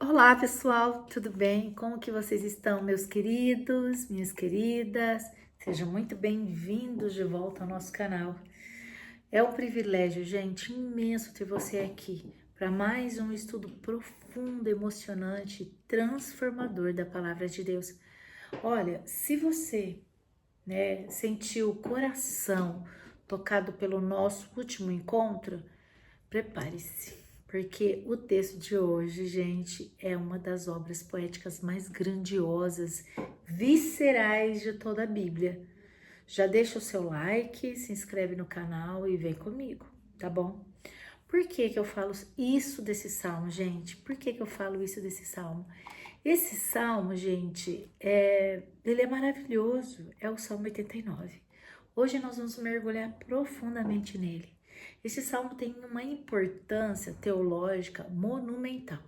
Olá pessoal, tudo bem? Como que vocês estão, meus queridos, minhas queridas? Sejam muito bem-vindos de volta ao nosso canal. É um privilégio, gente, imenso ter você aqui para mais um estudo profundo, emocionante, transformador da Palavra de Deus. Olha, se você, sentiu o coração tocado pelo nosso último encontro, prepare-se, porque o texto de hoje, gente, é uma das obras poéticas mais grandiosas, viscerais de toda a Bíblia. Já deixa o seu like, se inscreve no canal e vem comigo, tá bom? Por que que eu falo isso desse salmo, gente? Por que que eu falo isso desse salmo? Esse salmo, gente, ele é maravilhoso, é o Salmo 89. Hoje nós vamos mergulhar profundamente nele. Esse salmo tem uma importância teológica monumental.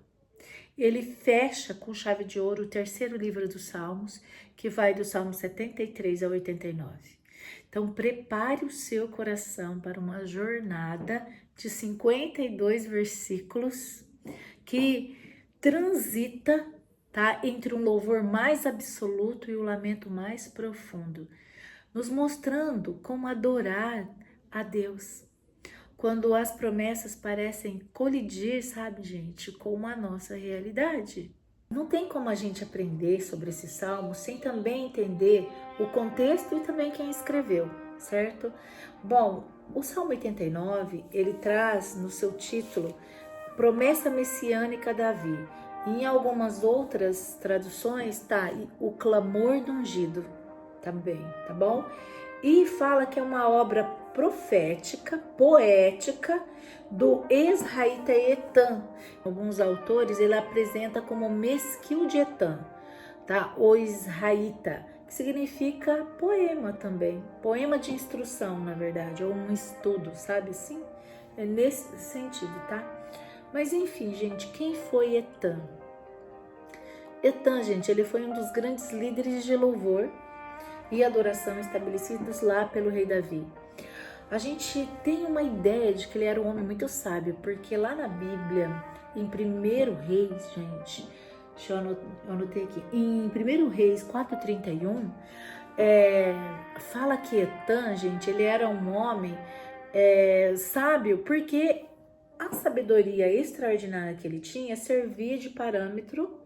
Ele fecha com chave de ouro o terceiro livro dos Salmos, que vai do Salmo 73 ao 89. Então, prepare o seu coração para uma jornada de 52 versículos que transita, tá, entre um louvor mais absoluto e o lamento mais profundo, nos mostrando como adorar a Deus quando as promessas parecem colidir, sabe, gente, com a nossa realidade. Não tem como a gente aprender sobre esse salmo sem também entender o contexto e também quem escreveu, certo? Bom, o Salmo 89, ele traz no seu título promessa messiânica a Davi. Em algumas outras traduções tá o clamor do ungido também, tá bom? E fala que é uma obra profética, poética do ex-raíta Etan. Alguns autores ele apresenta como Mesquil de Etan, tá? O israelita, que significa poema também, poema de instrução, na verdade, ou um estudo, sabe assim? É nesse sentido, tá? Mas enfim, gente, quem foi Etan? Etan, gente, ele foi um dos grandes líderes de louvor e adoração estabelecidos lá pelo rei Davi. A gente tem uma ideia de que ele era um homem muito sábio, porque lá na Bíblia, em 1 Reis, gente, eu anotei aqui, em 1 Reis 4:31, fala que Etan, gente, ele era um homem sábio, porque a sabedoria extraordinária que ele tinha servia de parâmetro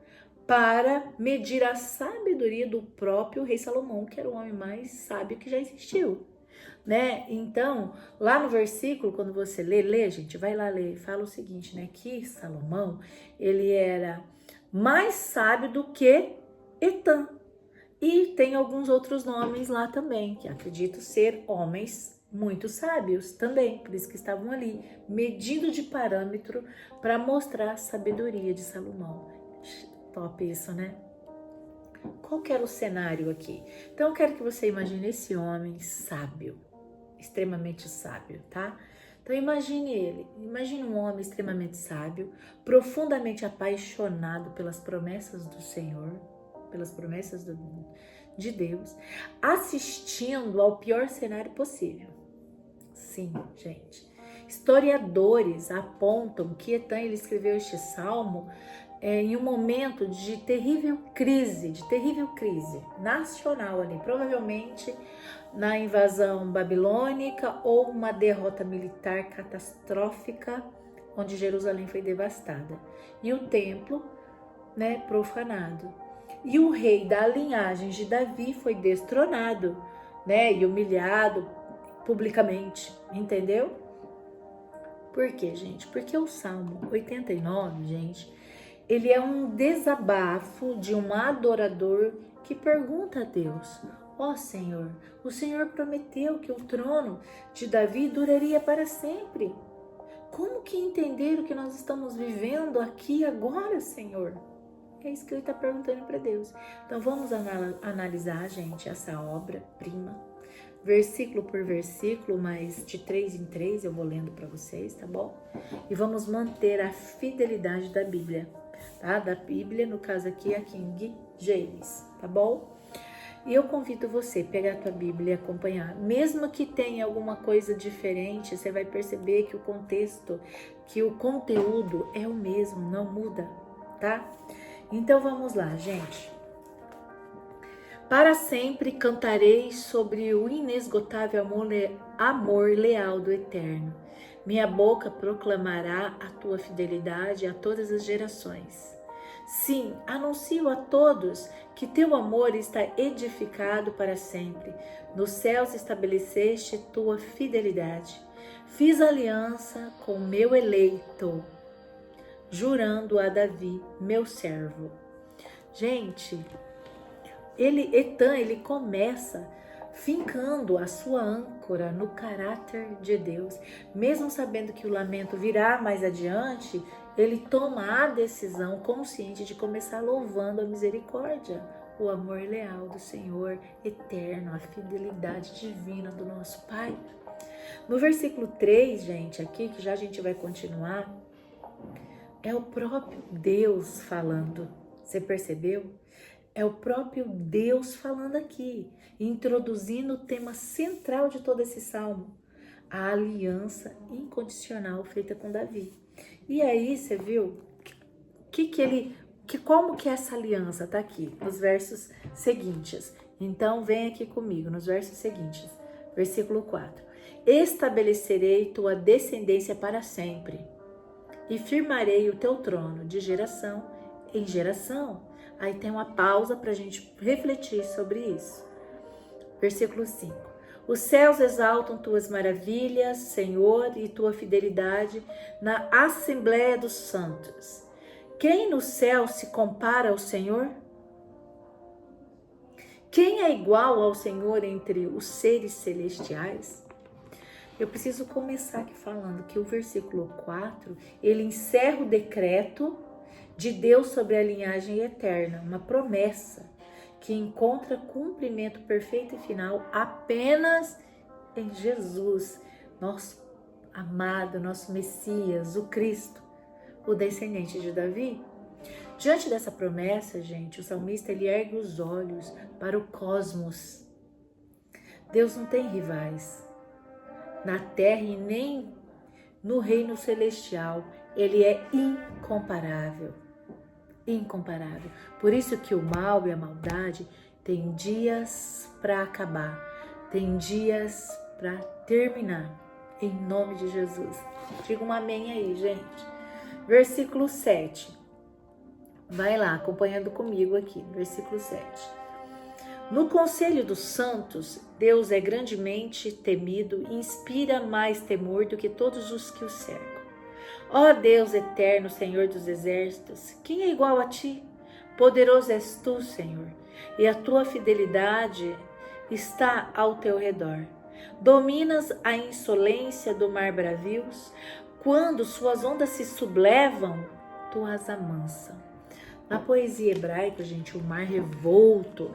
para medir a sabedoria do próprio rei Salomão, que era o homem mais sábio que já existiu, né? Então, lá no versículo, quando você lê, gente, vai lá ler, fala o seguinte, né? Que Salomão, ele era mais sábio do que Etan. E tem alguns outros nomes lá também, que acredito ser homens muito sábios também, por isso que estavam ali, medindo de parâmetro para mostrar a sabedoria de Salomão. Top isso, né? Qual que era o cenário aqui? Então eu quero que você imagine esse homem sábio, extremamente sábio, tá? Então imagine ele, imagine um homem extremamente sábio, profundamente apaixonado pelas promessas do Senhor, pelas promessas de Deus, assistindo ao pior cenário possível. Sim, gente. Historiadores apontam que Etan ele escreveu este salmo em um momento de terrível crise nacional ali, provavelmente na invasão babilônica ou uma derrota militar catastrófica, onde Jerusalém foi devastada e o templo, né, profanado. E o rei da linhagem de Davi foi destronado, né, e humilhado publicamente, entendeu? Por quê, gente? Porque o Salmo 89, gente, ele é um desabafo de um adorador que pergunta a Deus: ó Senhor, o Senhor prometeu que o trono de Davi duraria para sempre. Como que entender o que nós estamos vivendo aqui agora, Senhor? É isso que ele está perguntando para Deus. Então vamos analisar, gente, essa obra-prima, versículo por versículo, mas de 3 em 3 eu vou lendo para vocês, tá bom? E vamos manter a fidelidade da Bíblia, tá? Da Bíblia, no caso aqui, a King James, tá bom? E eu convido você a pegar a tua Bíblia e acompanhar. Mesmo que tenha alguma coisa diferente, você vai perceber que o contexto, que o conteúdo é o mesmo, não muda. tá? Então vamos lá, gente. Para sempre cantarei sobre o inesgotável amor leal do Eterno. Minha boca proclamará a tua fidelidade a todas as gerações. Sim, anuncio a todos que teu amor está edificado para sempre. Nos céus estabeleceste tua fidelidade. Fiz aliança com meu eleito, jurando a Davi, meu servo. Gente, Etan, ele começa fincando a sua âncora no caráter de Deus. Mesmo sabendo que o lamento virá mais adiante, ele toma a decisão consciente de começar louvando a misericórdia, o amor leal do Senhor eterno, a fidelidade divina do nosso Pai. No versículo 3, gente, aqui, que já a gente vai continuar, é o próprio Deus falando. Você percebeu? É o próprio Deus falando aqui, introduzindo o tema central de todo esse salmo, a aliança incondicional feita com Davi. E aí você viu como que essa aliança tá aqui nos versos seguintes. Então vem aqui comigo nos versos seguintes. Versículo 4. Estabelecerei tua descendência para sempre e firmarei o teu trono de geração em geração. Aí tem uma pausa para a gente refletir sobre isso. Versículo 5. Os céus exaltam tuas maravilhas, Senhor, e tua fidelidade na Assembleia dos Santos. Quem no céu se compara ao Senhor? Quem é igual ao Senhor entre os seres celestiais? Eu preciso começar aqui falando que o versículo 4, ele encerra o decreto de Deus sobre a linhagem eterna, uma promessa que encontra cumprimento perfeito e final apenas em Jesus, nosso amado, nosso Messias, o Cristo, o descendente de Davi. Diante dessa promessa, gente, o salmista ele ergue os olhos para o cosmos. Deus não tem rivais na terra e nem no reino celestial. Ele é incomparável. Incomparável. Por isso que o mal e a maldade têm dias para acabar, têm dias para terminar, em nome de Jesus. Diga um amém aí, gente. Versículo 7. Vai lá, acompanhando comigo aqui, versículo 7. No conselho dos santos, Deus é grandemente temido e inspira mais temor do que todos os que o cercam. Ó Deus eterno, Senhor dos exércitos, quem é igual a ti? Poderoso és tu, Senhor, e a tua fidelidade está ao teu redor. Dominas a insolência do mar bravios, quando suas ondas se sublevam, tu as amansas. Na poesia hebraica, gente, o mar revolto,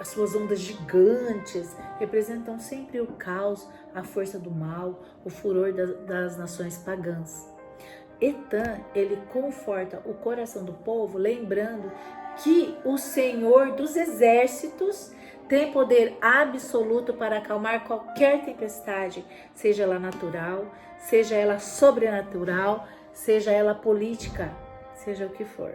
as suas ondas gigantes representam sempre o caos, a força do mal, o furor das nações pagãs. Etan, ele conforta o coração do povo, lembrando que o Senhor dos exércitos tem poder absoluto para acalmar qualquer tempestade, seja ela natural, seja ela sobrenatural, seja ela política, seja o que for.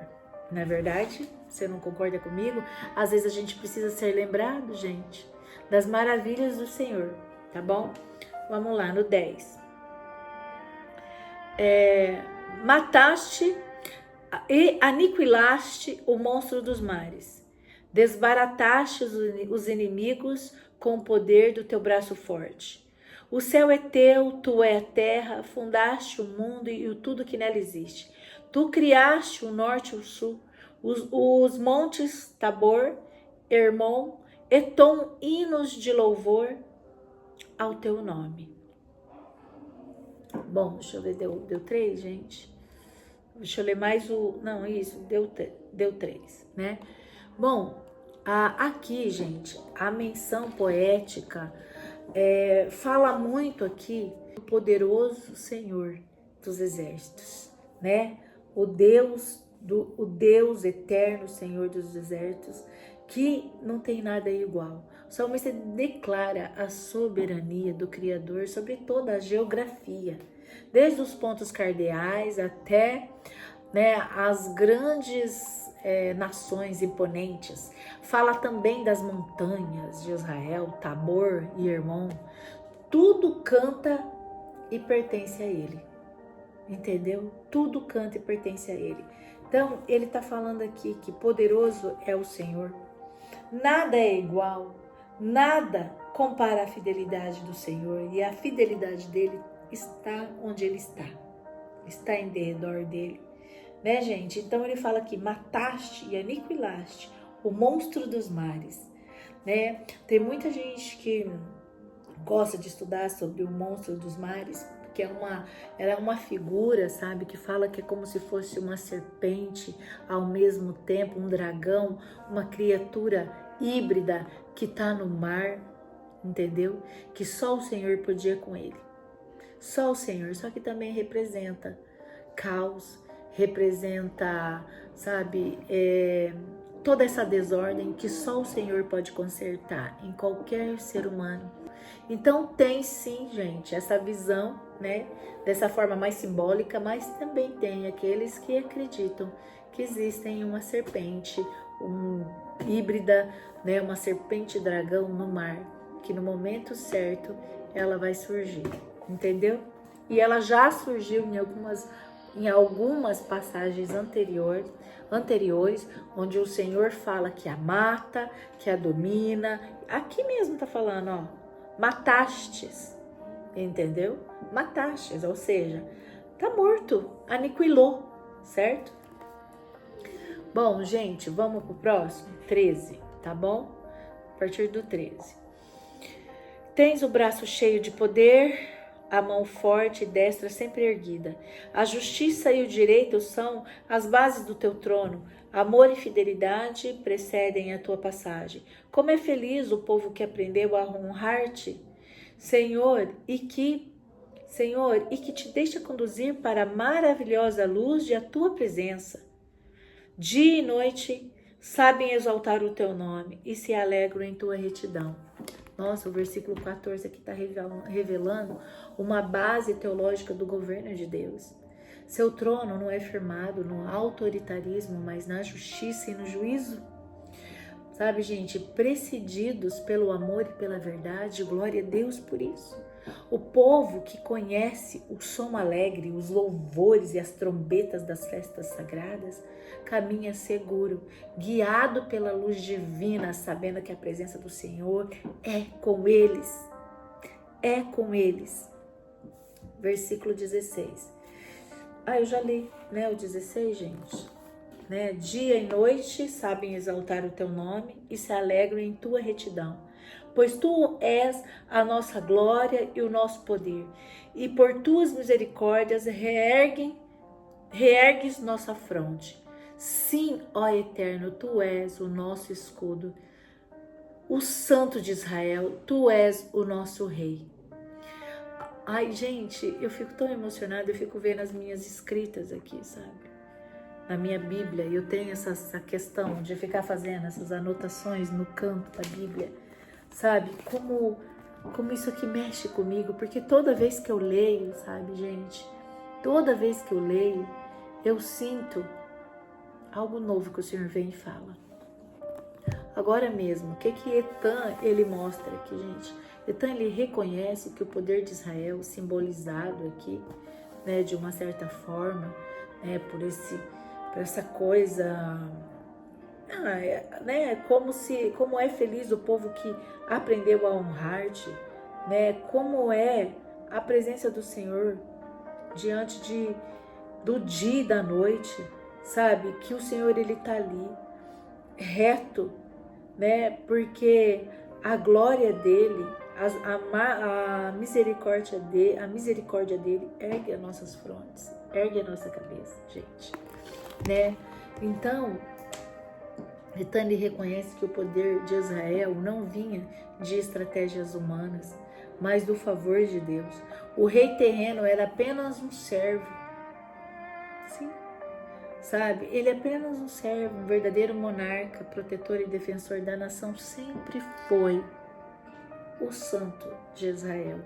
Não é verdade? Você não concorda comigo? Às vezes a gente precisa ser lembrado, gente, das maravilhas do Senhor, tá bom? Vamos lá, no 10. Mataste e aniquilaste o monstro dos mares. Desbarataste os inimigos com o poder do teu braço forte. O céu é teu, tu é a terra, fundaste o mundo e tudo que nela existe. Tu criaste o norte e o sul, os montes Tabor, Hermon, Etom, hinos de louvor ao teu nome. Bom, deixa eu ver, deu 3, gente? Deixa eu ler mais o... Não, isso, deu 3, né? Bom, aqui, gente, a menção poética fala muito aqui do poderoso Senhor dos exércitos, né? O Deus eterno, Senhor dos exércitos, que não tem nada igual. O salmista declara a soberania do Criador sobre toda a geografia, desde os pontos cardeais até né, as grandes nações imponentes. Fala também das montanhas de Israel, Tabor e Hermon. Tudo canta e pertence a ele, entendeu? Tudo canta e pertence a ele. Então, ele está falando aqui que poderoso é o Senhor. Nada é igual, nada compara a fidelidade do Senhor, e a fidelidade dele está onde ele está em derredor dele, né, gente? Então ele fala que mataste e aniquilaste o monstro dos mares, né? Tem muita gente que gosta de estudar sobre o monstro dos mares, que ela é uma figura, sabe, que fala que é como se fosse uma serpente, ao mesmo tempo um dragão, uma criatura híbrida que tá no mar, entendeu? Que só o Senhor podia com ele. Só o Senhor, só que também representa caos, representa, sabe, toda essa desordem que só o Senhor pode consertar em qualquer ser humano. Então tem sim, gente, essa visão, né, dessa forma mais simbólica, mas também tem aqueles que acreditam que existem uma serpente, híbrida, né, uma serpente dragão no mar, que no momento certo ela vai surgir, entendeu? E ela já surgiu em algumas passagens anteriores, onde o Senhor fala que a mata, que a domina. Aqui mesmo tá falando, ó, matastes, entendeu? Matastes, ou seja, tá morto, aniquilou, certo? Bom, gente, vamos pro próximo, 13, tá bom? A partir do 13. Tens o braço cheio de poder, a mão forte e destra sempre erguida. A justiça e o direito são as bases do teu trono. Amor e fidelidade precedem a tua passagem. Como é feliz o povo que aprendeu a honrar-te, Senhor, e que te deixa conduzir para a maravilhosa luz de a tua presença. Dia e noite sabem exaltar o teu nome e se alegram em tua retidão. Nossa, o versículo 14 aqui está revelando uma base teológica do governo de Deus. Seu trono não é firmado no autoritarismo, mas na justiça e no juízo. Sabe, gente, precedidos pelo amor e pela verdade, glória a Deus por isso. O povo que conhece o som alegre, os louvores e as trombetas das festas sagradas, caminha seguro, guiado pela luz divina, sabendo que a presença do Senhor é com eles. É com eles. Versículo 16. Eu já li, né, o 16, gente. Né? Dia e noite sabem exaltar o teu nome e se alegram em tua retidão. Pois tu és a nossa glória e o nosso poder, e por tuas misericórdias reergues nossa fronte. Sim, ó Eterno, tu és o nosso escudo, o Santo de Israel, tu és o nosso Rei. Ai, gente, eu fico tão emocionada, eu fico vendo as minhas escritas aqui, sabe? Na minha Bíblia, eu tenho essa questão de ficar fazendo essas anotações no canto da Bíblia, sabe? Como isso aqui mexe comigo, porque toda vez que eu leio, sabe, gente? Toda vez que eu leio, eu sinto algo novo que o Senhor vem e fala. Agora mesmo, o que Etan, ele mostra aqui, gente? Etan, ele reconhece que o poder de Israel, simbolizado aqui, né, de uma certa forma, né, por essa coisa, né, como é feliz o povo que aprendeu a honrar-te, né, como é a presença do Senhor diante do dia e da noite, sabe, que o Senhor, ele tá ali, reto, né, porque a glória dele, a misericórdia dele ergue as nossas frontes, ergue a nossa cabeça, gente, né? Então, Etan reconhece que o poder de Israel não vinha de estratégias humanas, mas do favor de Deus. O rei terreno era apenas um servo, sim, sabe? Ele é apenas um servo, um verdadeiro monarca, protetor e defensor da nação sempre foi o Santo de Israel.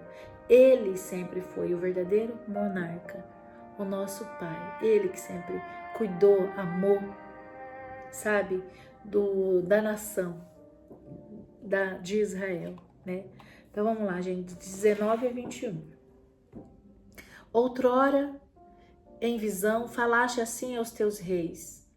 Ele sempre foi o verdadeiro monarca, o nosso Pai. Ele que sempre cuidou, amou, sabe, da nação de Israel, né? Então vamos lá, gente, 19 a 21. Outrora, em visão, falaste assim aos teus reis: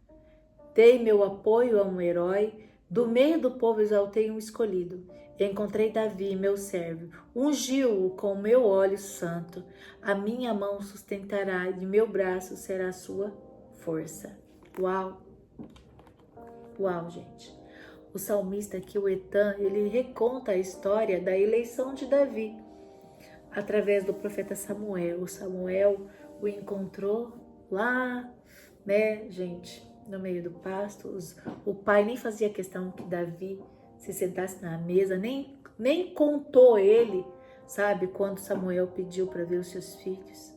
dei meu apoio a um herói, do meio do povo exaltei um escolhido. Encontrei Davi, meu servo, ungiu-o com meu óleo santo. A minha mão sustentará e meu braço será a sua força. Uau! Uau, gente! O salmista aqui, o Etan, ele reconta a história da eleição de Davi através do profeta Samuel. O Samuel o encontrou lá, né, gente, no meio do pasto. O pai nem fazia questão que Davi se sentasse na mesa, nem contou ele, sabe, quando Samuel pediu para ver os seus filhos,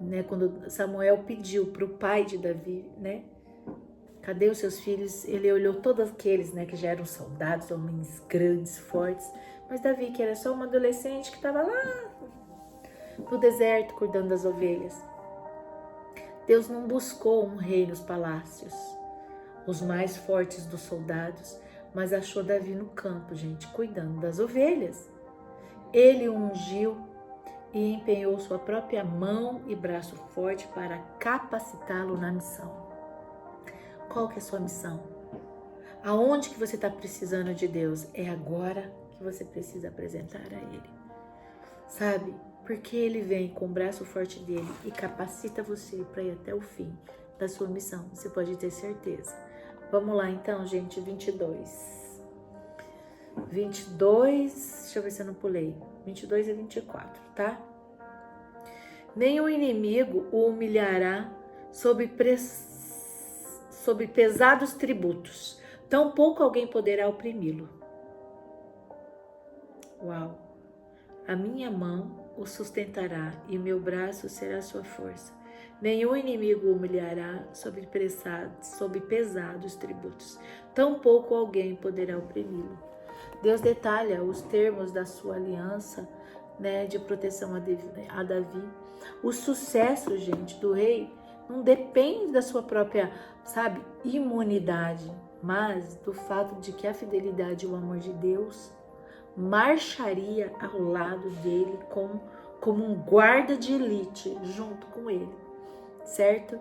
né, quando Samuel pediu para o pai de Davi, né, cadê os seus filhos? Ele olhou todos aqueles, né, que já eram soldados, homens grandes, fortes, mas Davi, que era só uma adolescente que estava lá no deserto cuidando das ovelhas. Deus não buscou um rei nos palácios, os mais fortes dos soldados, mas achou Davi no campo, gente, cuidando das ovelhas. Ele o ungiu e empenhou sua própria mão e braço forte para capacitá-lo na missão. Qual que é a sua missão? Aonde que você está precisando de Deus? É agora que você precisa apresentar a Ele. Sabe? Porque Ele vem com o braço forte dele e capacita você para ir até o fim da sua missão. Você pode ter certeza. Vamos lá então, gente, 22. 22, deixa eu ver se eu não pulei. 22 e 24, tá? Nenhum inimigo o humilhará sob pesados tributos. Tampouco alguém poderá oprimi-lo. Uau! A minha mão o sustentará e o meu braço será a sua força. Nenhum inimigo o humilhará sob pesados tributos. Tampouco alguém poderá oprimi-lo. Deus detalha os termos da sua aliança, né, de proteção a Davi. O sucesso, gente, do rei não depende da sua própria, sabe, imunidade, mas do fato de que a fidelidade e o amor de Deus marcharia ao lado dele como um guarda de elite junto com ele, certo?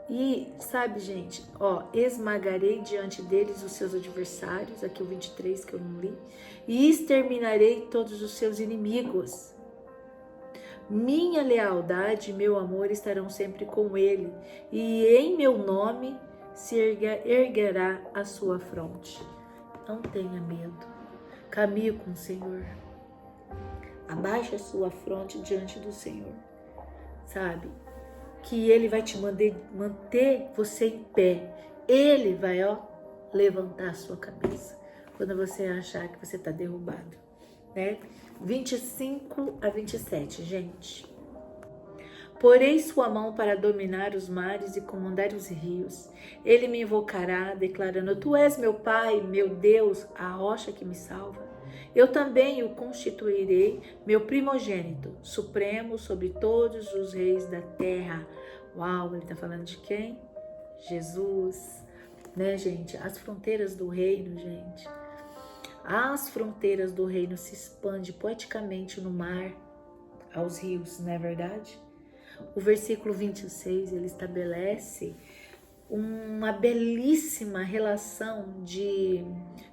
E sabe, gente, ó, esmagarei diante deles os seus adversários, aqui o 23 que eu não li, e exterminarei todos os seus inimigos. Minha lealdade e meu amor estarão sempre com ele, e em meu nome se erguerá a sua fronte. Não tenha medo. Caminhe com o Senhor. Abaixe a sua fronte diante do Senhor. Sabe? Que Ele vai te manter você em pé. Ele vai, levantar a sua cabeça quando você achar que você está derrubado, né? 25 a 27, gente. Porei sua mão para dominar os mares e comandar os rios. Ele me invocará, declarando: Tu és meu Pai, meu Deus, a rocha que me salva. Eu também o constituirei meu primogênito, supremo sobre todos os reis da terra. Uau, ele está falando de quem? Jesus, né, gente? As fronteiras do reino, gente. As fronteiras do reino se expandem poeticamente no mar, aos rios, não é verdade? O versículo 26, ele estabelece uma belíssima relação de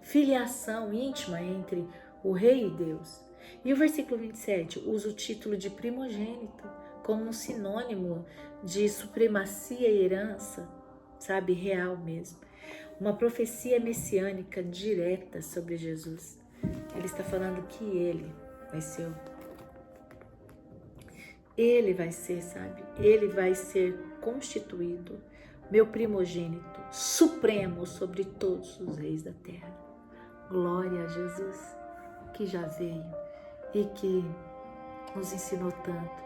filiação íntima entre o rei e Deus. E o versículo 27 usa o título de primogênito como um sinônimo de supremacia e herança, sabe, real mesmo. Uma profecia messiânica direta sobre Jesus. Ele está falando que ele vai ser, sabe? Ele vai ser constituído meu primogênito, supremo sobre todos os reis da terra. Glória a Jesus, que já veio e que nos ensinou tanto,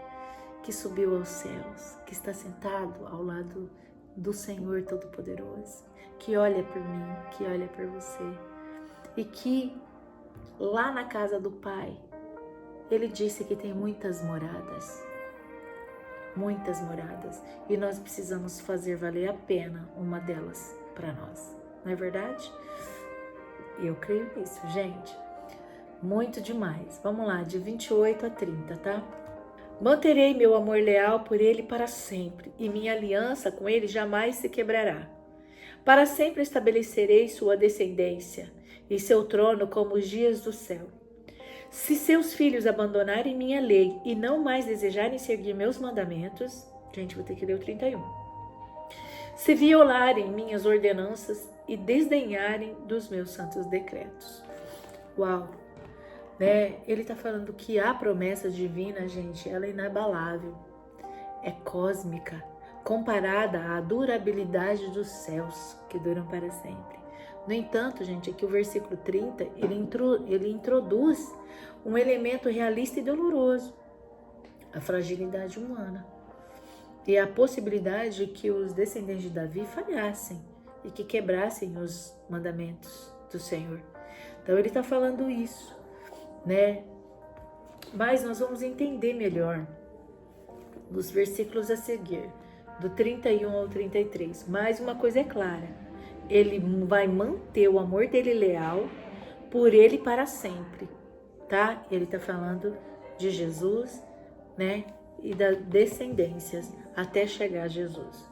que subiu aos céus, que está sentado ao lado do Senhor Todo-Poderoso, que olha por mim, que olha por você, e que lá na casa do Pai, Ele disse que tem muitas moradas. muitas moradas, e nós precisamos fazer valer a pena uma delas para nós, não é verdade? Eu creio nisso, gente. Muito demais. Vamos lá, de 28 a 30, tá? Manterei meu amor leal por ele para sempre, e minha aliança com ele jamais se quebrará. Para sempre estabelecerei sua descendência, e seu trono como os dias do céu. Se seus filhos abandonarem minha lei e não mais desejarem seguir meus mandamentos, gente, vou ter que ler o 31. Se violarem minhas ordenanças e desdenharem dos meus santos decretos. Uau! Né? Ele está falando que a promessa divina, gente, ela é inabalável, é cósmica, comparada à durabilidade dos céus, que duram para sempre. No entanto, gente, aqui o versículo 30, ele introduz um elemento realista e doloroso, a fragilidade humana, e a possibilidade de que os descendentes de Davi falhassem e que quebrassem os mandamentos do Senhor. Então ele está falando isso, né? Mas nós vamos entender melhor nos versículos a seguir, do 31 ao 33. Mas uma coisa é clara, ele vai manter o amor dele leal por ele para sempre, tá? Ele está falando de Jesus, né? E das descendências até chegar a Jesus.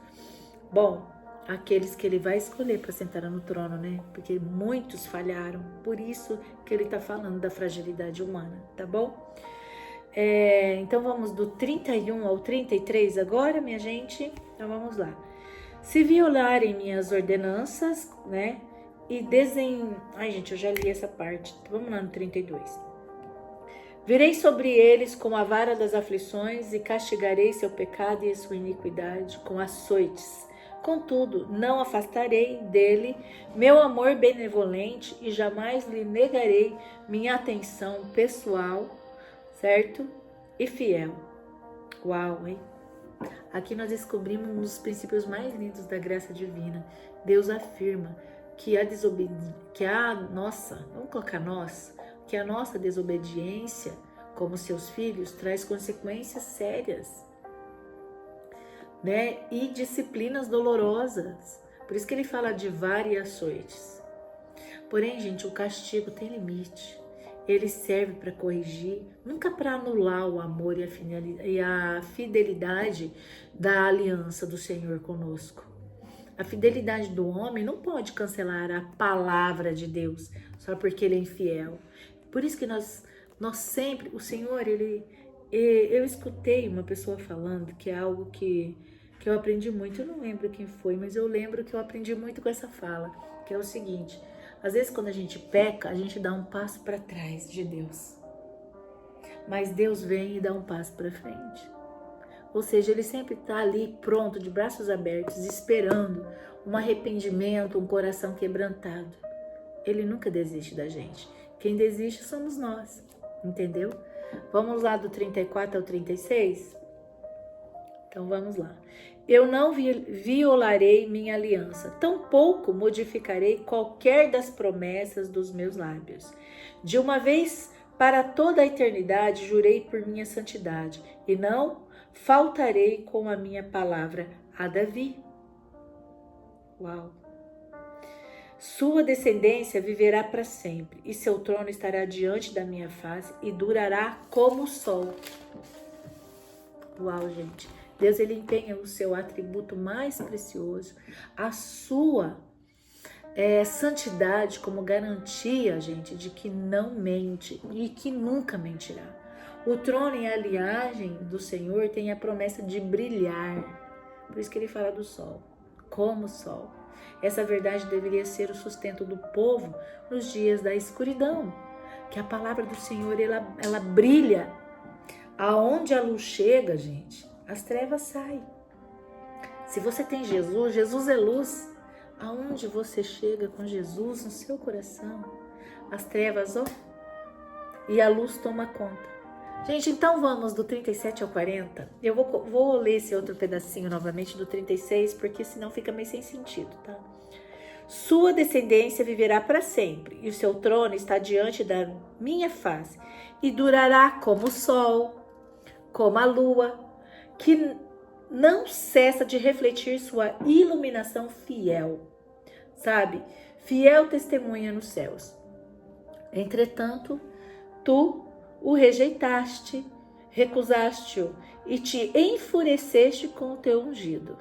Bom, aqueles que ele vai escolher para sentar no trono, né? Porque muitos falharam, por isso que ele está falando da fragilidade humana, tá bom? Então vamos do 31 ao 33 agora, minha gente. Então vamos lá. Se violarem minhas ordenanças, né? E Ai, gente, eu já li essa parte. Vamos lá no 32. Virei sobre eles com a vara das aflições e castigarei seu pecado e sua iniquidade com açoites. Contudo, não afastarei dele meu amor benevolente e jamais lhe negarei minha atenção pessoal, certo? E fiel. Uau, hein? Aqui nós descobrimos um dos princípios mais lindos da graça divina. Deus afirma que a nossa desobediência como seus filhos traz consequências sérias, né? E disciplinas dolorosas. Por isso que ele fala de vara e açoites. Porém, gente, o castigo tem limite. Ele serve para corrigir, nunca para anular o amor e a fidelidade da aliança do Senhor conosco. A fidelidade do homem não pode cancelar a palavra de Deus só porque ele é infiel. Por isso que nós sempre, o Senhor, eu escutei uma pessoa falando que é algo que eu aprendi muito, eu não lembro quem foi, mas eu lembro que eu aprendi muito com essa fala, que é o seguinte: às vezes quando a gente peca, a gente dá um passo para trás de Deus, mas Deus vem e dá um passo para frente. Ou seja, ele sempre está ali pronto, de braços abertos, esperando um arrependimento, um coração quebrantado. Ele nunca desiste da gente. Quem desiste somos nós, entendeu? Vamos lá do 34 ao 36? Então vamos lá. Eu não violarei minha aliança, tampouco modificarei qualquer das promessas dos meus lábios. De uma vez para toda a eternidade jurei por minha santidade, e não faltarei com a minha palavra a Davi. Uau! Sua descendência viverá para sempre, e seu trono estará diante da minha face e durará como o sol. Uau, gente! Deus, ele empenha o seu atributo mais precioso, a sua santidade, como garantia, gente, de que não mente e que nunca mentirá. O trono e a linhagem do Senhor tem a promessa de brilhar. Por isso que ele fala do sol, como o sol. Essa verdade deveria ser o sustento do povo nos dias da escuridão. Que a palavra do Senhor, ela brilha. Aonde a luz chega, gente, as trevas saem. Se você tem Jesus, Jesus é luz. Aonde você chega com Jesus no seu coração, as trevas, e a luz toma conta. Gente, então vamos do 37 ao 40. Eu vou ler esse outro pedacinho novamente do 36, porque senão fica meio sem sentido, tá? Sua descendência viverá para sempre, e o seu trono está diante da minha face, e durará como o sol, como a lua, que não cessa de refletir sua iluminação fiel, sabe? Fiel testemunha nos céus. Entretanto, tu o rejeitaste, recusaste-o e te enfureceste com o teu ungido.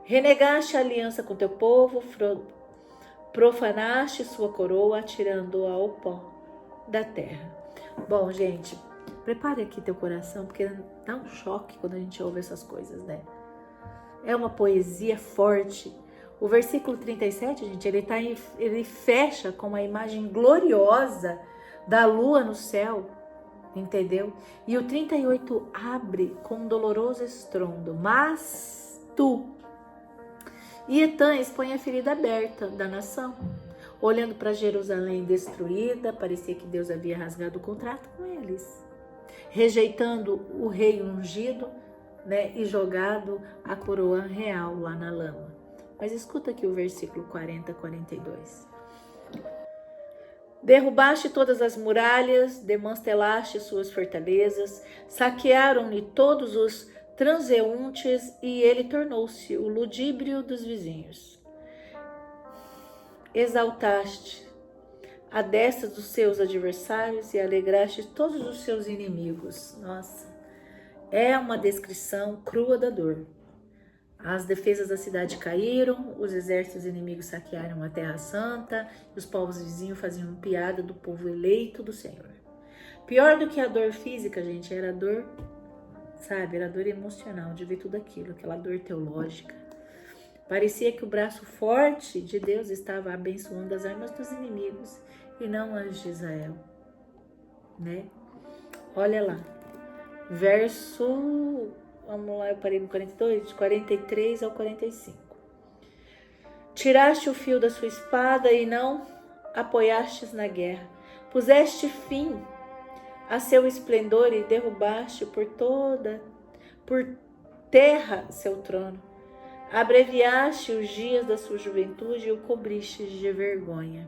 Renegaste a aliança com teu povo, profanaste sua coroa, atirando-a ao pó da terra. Bom, gente, prepare aqui teu coração, porque dá um choque quando a gente ouve essas coisas, né? É uma poesia forte. O versículo 37, gente, ele fecha com uma imagem gloriosa da lua no céu, entendeu? E o 38 abre com um doloroso estrondo. Mas tu, e Etã expõe a ferida aberta da nação. Olhando para Jerusalém destruída, parecia que Deus havia rasgado o contrato com eles. Rejeitando o rei ungido, né, e jogado a coroa real lá na lama. Mas escuta aqui o versículo 40, 42. Derrubaste todas as muralhas, desmantelaste suas fortalezas, saquearam-lhe todos os transeuntes e ele tornou-se o ludíbrio dos vizinhos. Exaltaste a destra dos seus adversários e alegraste todos os seus inimigos. Nossa, é uma descrição crua da dor. As defesas da cidade caíram, os exércitos inimigos saquearam a terra santa, e os povos vizinhos faziam piada do povo eleito do Senhor. Pior do que a dor física, gente, era a dor, sabe, era a dor emocional de ver tudo aquilo, aquela dor teológica. Parecia que o braço forte de Deus estava abençoando as armas dos inimigos e não as de Israel, né? Olha lá, verso, vamos lá, eu parei no 42, de 43 ao 45. Tiraste o fio da sua espada e não apoiastes na guerra. Puseste fim a seu esplendor e derrubaste por terra seu trono. Abreviaste os dias da sua juventude e o cobriste de vergonha.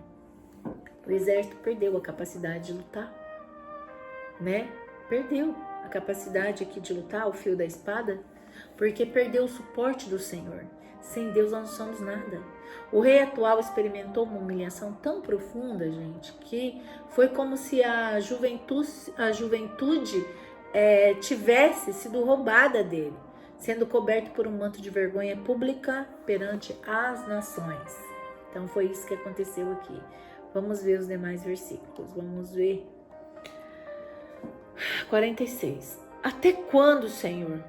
O exército perdeu a capacidade de lutar, né? Perdeu a capacidade aqui de lutar, o fio da espada, porque perdeu o suporte do Senhor. Sem Deus nós não somos nada. O rei atual experimentou uma humilhação tão profunda, gente, que foi como se a juventude tivesse sido roubada dele, sendo coberto por um manto de vergonha pública perante as nações. Então foi isso que aconteceu aqui. Vamos ver os demais versículos. Vamos ver 46. Até quando, Senhor?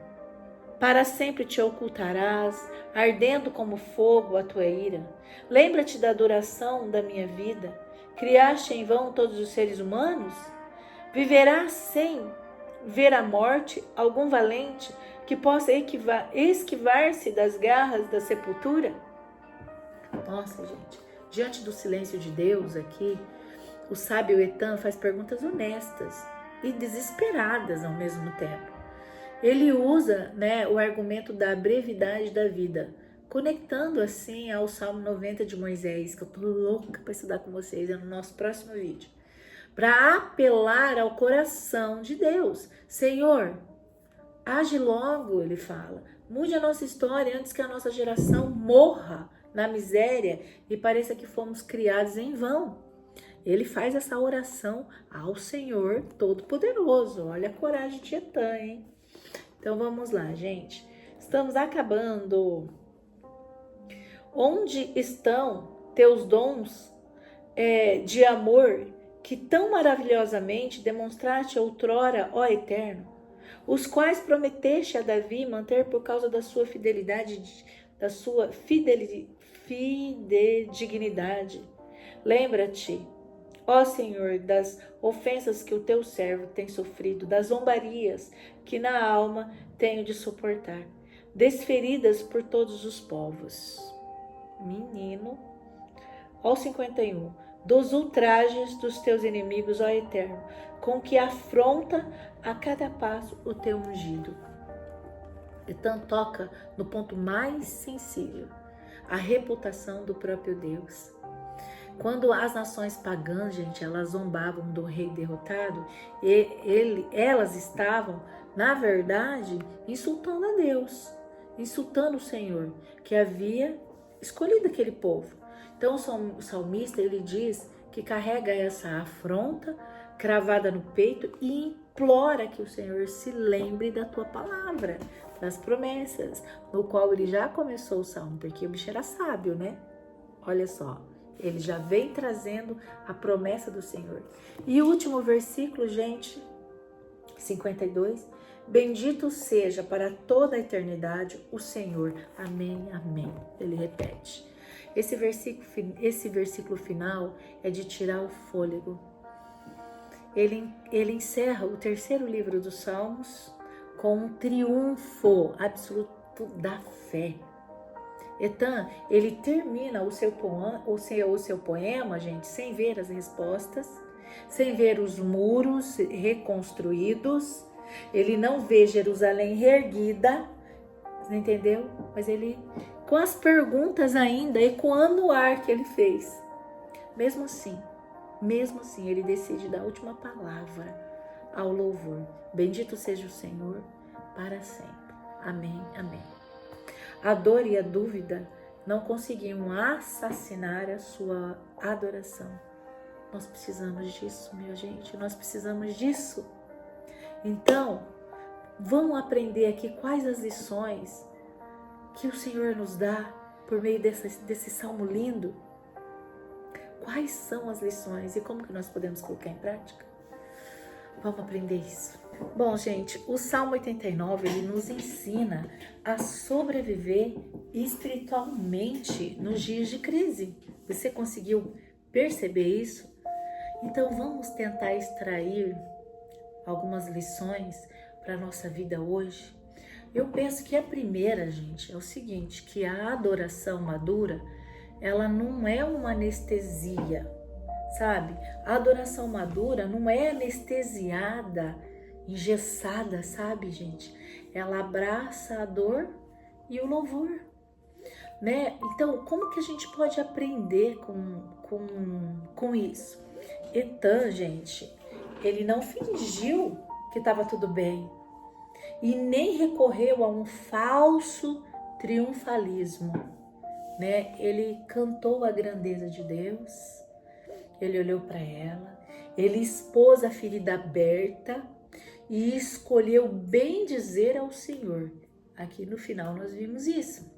Para sempre te ocultarás, ardendo como fogo a tua ira. Lembra-te da duração da minha vida. Criaste em vão todos os seres humanos? Viverá sem ver a morte algum valente que possa esquivar-se das garras da sepultura? Nossa, gente, diante do silêncio de Deus aqui, o sábio Etã faz perguntas honestas e desesperadas ao mesmo tempo. Ele usa, né, o argumento da brevidade da vida, conectando assim ao Salmo 90 de Moisés, que eu tô louca para estudar com vocês, é no nosso próximo vídeo, para apelar ao coração de Deus. Senhor, age logo, ele fala, mude a nossa história antes que a nossa geração morra na miséria e pareça que fomos criados em vão. Ele faz essa oração ao Senhor Todo-Poderoso. Olha a coragem de Etã, hein? Então vamos lá, gente. Estamos acabando. Onde estão teus dons de amor que tão maravilhosamente demonstraste outrora, ó Eterno, os quais prometeste a Davi manter por causa da sua fidelidade, da sua fidedignidade? Lembra-te, ó Senhor, das ofensas que o teu servo tem sofrido, das zombarias que na alma tenho de suportar, desferidas por todos os povos. Menino. Ó 51. Dos ultrajes dos teus inimigos, ó Eterno, com que afronta a cada passo o teu ungido. Etã toca no ponto mais sensível, a reputação do próprio Deus. Quando as nações pagãs, gente, elas zombavam do rei derrotado, elas estavam Na verdade, insultando a Deus, insultando o Senhor, que havia escolhido aquele povo. Então o salmista, ele diz que carrega essa afronta cravada no peito e implora que o Senhor se lembre da tua palavra, das promessas, no qual ele já começou o salmo, porque o bicho era sábio, né? Olha só, ele já vem trazendo a promessa do Senhor. E o último versículo, gente, 52, bendito seja para toda a eternidade o Senhor. Amém, amém. Ele repete. Esse versículo final é de tirar o fôlego. Ele encerra o terceiro livro dos Salmos com um triunfo absoluto da fé. Etan, ele termina o seu poema, gente, sem ver as respostas, sem ver os muros reconstruídos. Ele não vê Jerusalém reerguida, entendeu? Mas ele, com as perguntas ainda, ecoando o ar que ele fez. Mesmo assim, ele decide dar a última palavra ao louvor. Bendito seja o Senhor para sempre. Amém, amém. A dor e a dúvida não conseguiam assassinar a sua adoração. Nós precisamos disso, minha gente, nós precisamos disso. Então, vamos aprender aqui quais as lições que o Senhor nos dá por meio desse salmo lindo. Quais são as lições e como que nós podemos colocar em prática? Vamos aprender isso. Bom, gente, o Salmo 89, ele nos ensina a sobreviver espiritualmente nos dias de crise. Você conseguiu perceber isso? Então, vamos tentar extrair algumas lições para a nossa vida hoje. Eu penso que a primeira, gente, é o seguinte, que a adoração madura, ela não é uma anestesia, sabe? A adoração madura não é anestesiada, engessada, sabe, gente? Ela abraça a dor e o louvor, né? Então, como que a gente pode aprender com isso? Etan, gente, ele não fingiu que estava tudo bem e nem recorreu a um falso triunfalismo, né? Ele cantou a grandeza de Deus, ele olhou para ela, ele expôs a ferida aberta e escolheu bem dizer ao Senhor. Aqui no final nós vimos isso.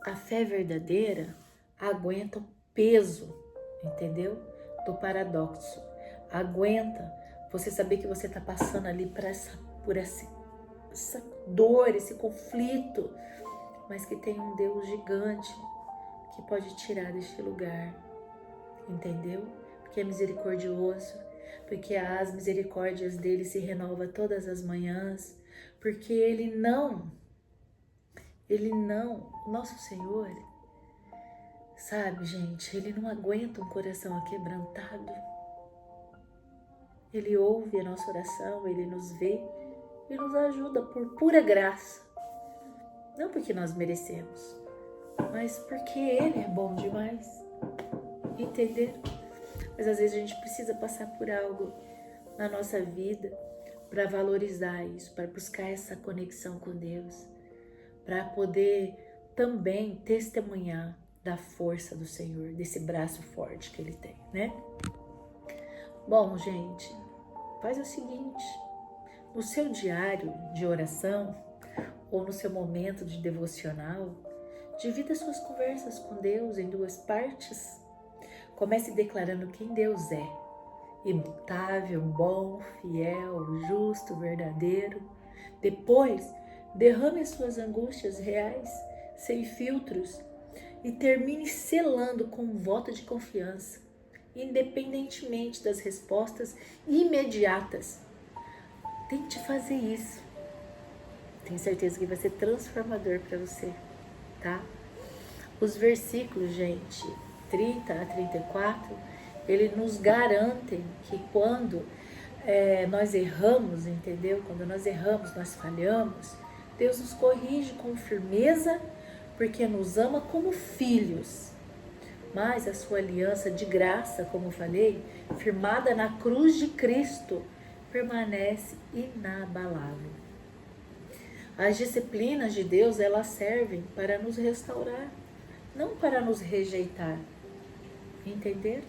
A fé verdadeira aguenta o peso, entendeu? Do paradoxo. Aguenta você saber que você está passando ali por essa dor, esse conflito, mas que tem um Deus gigante que pode tirar deste lugar, entendeu? Porque é misericordioso, porque as misericórdias dele se renovam todas as manhãs, porque ele não, nosso Senhor, sabe, gente, ele não aguenta um coração aquebrantado. Ele ouve a nossa oração, ele nos vê e nos ajuda por pura graça. Não porque nós merecemos, mas porque ele é bom demais, entender? Mas às vezes a gente precisa passar por algo na nossa vida para valorizar isso, para buscar essa conexão com Deus, para poder também testemunhar da força do Senhor, desse braço forte que ele tem, né? Bom, gente, faz o seguinte, no seu diário de oração ou no seu momento de devocional, divida suas conversas com Deus em duas partes. Comece declarando quem Deus é, imutável, bom, fiel, justo, verdadeiro. Depois, derrame as suas angústias reais, sem filtros, e termine selando com um voto de confiança, independentemente das respostas imediatas. Tente fazer isso. Tenho certeza que vai ser transformador para você, tá? Os versículos, gente, 30 a 34, ele nos garantem que quando nós erramos, entendeu? Quando nós erramos, nós falhamos, Deus nos corrige com firmeza, porque nos ama como filhos. Mas a sua aliança de graça, como eu falei, firmada na cruz de Cristo, permanece inabalável. As disciplinas de Deus, elas servem para nos restaurar, não para nos rejeitar. Entender?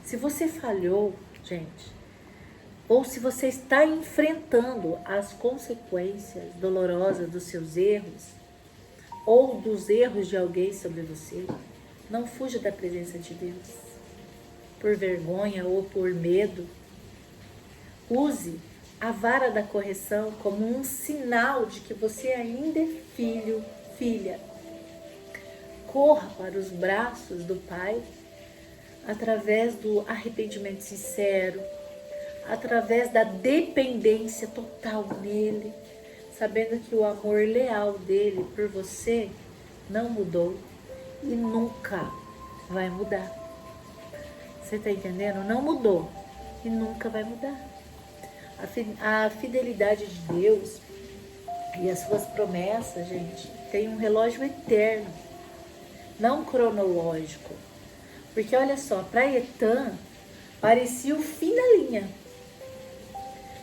Se você falhou, gente, ou se você está enfrentando as consequências dolorosas dos seus erros, ou dos erros de alguém sobre você, não fuja da presença de Deus, por vergonha ou por medo. Use a vara da correção como um sinal de que você ainda é filho, filha. Corra para os braços do Pai através do arrependimento sincero, através da dependência total nele, sabendo que o amor leal dele por você não mudou e nunca vai mudar. Você está entendendo? Não mudou e nunca vai mudar. A fidelidade de Deus e as suas promessas, gente, tem um relógio eterno, não cronológico. Porque olha só, para Etã parecia o fim da linha.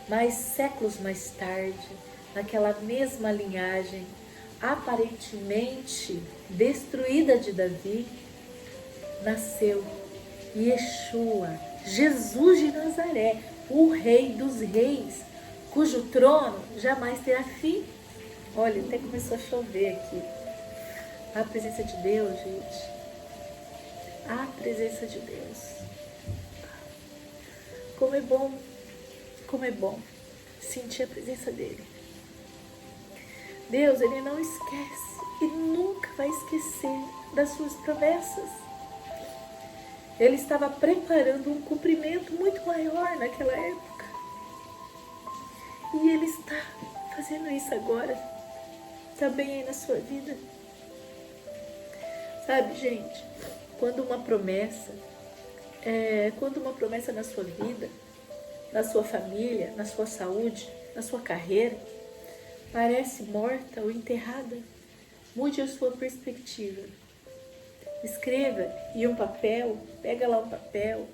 Mas séculos mais tarde, naquela mesma linhagem, aparentemente destruída de Davi, nasceu Yeshua, Jesus de Nazaré, o Rei dos Reis, cujo trono jamais terá fim. Olha, até começou a chover aqui. A presença de Deus, gente. A presença de Deus. Como é bom sentir a presença dele. Deus, ele não esquece e nunca vai esquecer das suas promessas. Ele estava preparando um cumprimento muito maior naquela época. E ele está fazendo isso agora, também aí na sua vida. Sabe, gente, quando uma promessa na sua vida, na sua família, na sua saúde, na sua carreira, parece morta ou enterrada, mude a sua perspectiva. Escreva em um papel, pega lá um papel,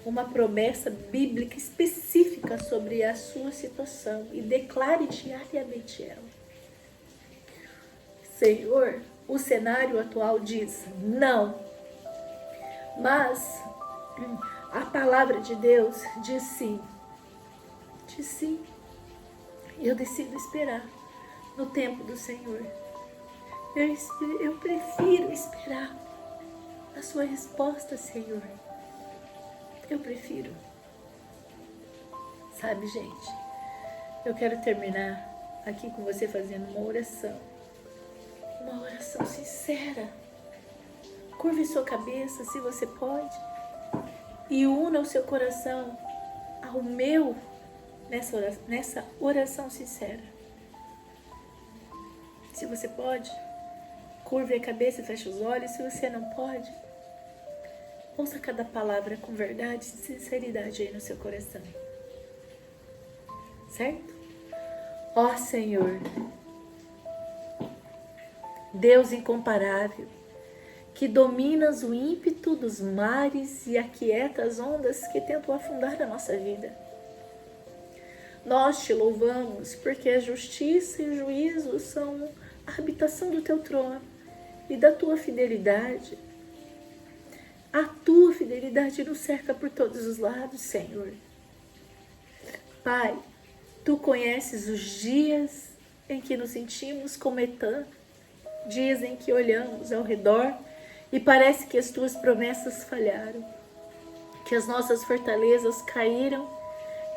uma promessa bíblica específica sobre a sua situação e declare diariamente ela. Senhor, o cenário atual diz não, mas a palavra de Deus diz sim. Diz sim. Eu decido esperar no tempo do Senhor. Eu prefiro esperar a sua resposta, Senhor. Eu prefiro. Sabe, gente, eu quero terminar aqui com você fazendo uma oração sincera. Curve sua cabeça, se você pode, e una o seu coração ao meu nessa oração sincera. Se você pode, curve a cabeça e feche os olhos. Se você não pode, ouça cada palavra com verdade e sinceridade aí no seu coração. Certo? Ó Senhor, Deus incomparável, que dominas o ímpeto dos mares e aquieta as ondas que tentam afundar a nossa vida. Nós te louvamos porque a justiça e o juízo são a habitação do teu trono e da tua fidelidade. A tua fidelidade nos cerca por todos os lados, Senhor. Pai, tu conheces os dias em que nos sentimos como Etã, dias em que olhamos ao redor e parece que as tuas promessas falharam, que as nossas fortalezas caíram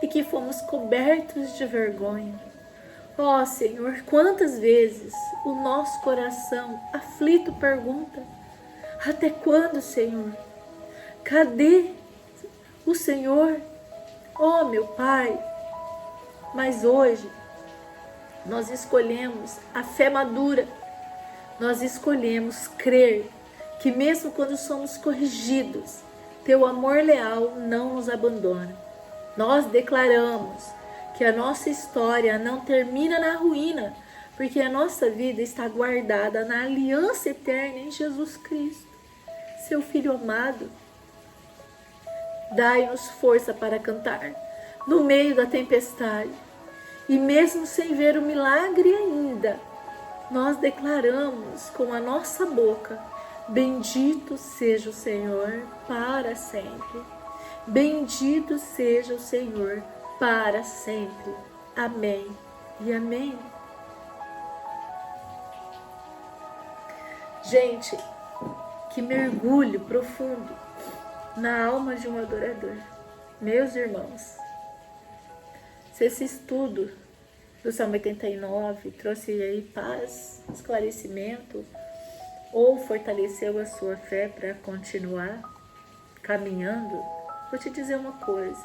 e que fomos cobertos de vergonha. Ó Senhor, quantas vezes o nosso coração aflito pergunta: até quando, Senhor? Cadê o Senhor? Ó meu Pai, mas hoje nós escolhemos a fé madura, nós escolhemos crer que mesmo quando somos corrigidos, teu amor leal não nos abandona. Nós declaramos que a nossa história não termina na ruína, porque a nossa vida está guardada na aliança eterna em Jesus Cristo, seu Filho amado. Dai-nos força para cantar, no meio da tempestade. E mesmo sem ver o milagre ainda, nós declaramos com a nossa boca: bendito seja o Senhor para sempre. Bendito seja o Senhor para sempre. Amém e amém. Gente, que mergulho profundo na alma de um adorador. Meus irmãos, se esse estudo do Salmo 89 trouxe aí paz, esclarecimento, ou fortaleceu a sua fé para continuar caminhando, vou te dizer uma coisa: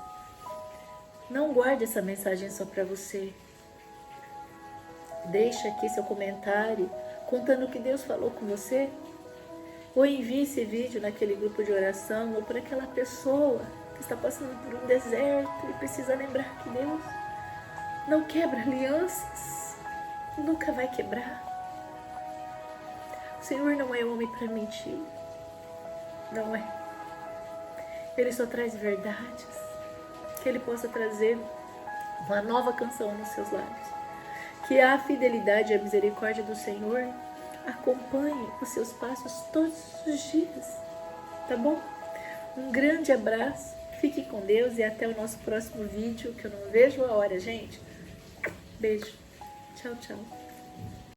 não guarde essa mensagem só para você. Deixa aqui seu comentário contando o que Deus falou com você, ou envie esse vídeo naquele grupo de oração, ou para aquela pessoa que está passando por um deserto e precisa lembrar que Deus não quebra alianças, nunca vai quebrar. O Senhor não é homem para mentir, não é. Ele só traz verdades, que Ele possa trazer uma nova canção nos seus lábios. Que a fidelidade e a misericórdia do Senhor acompanhe os seus passos todos os dias, tá bom? Um grande abraço, fique com Deus e até o nosso próximo vídeo, que eu não vejo a hora, gente. Beijo, tchau, tchau.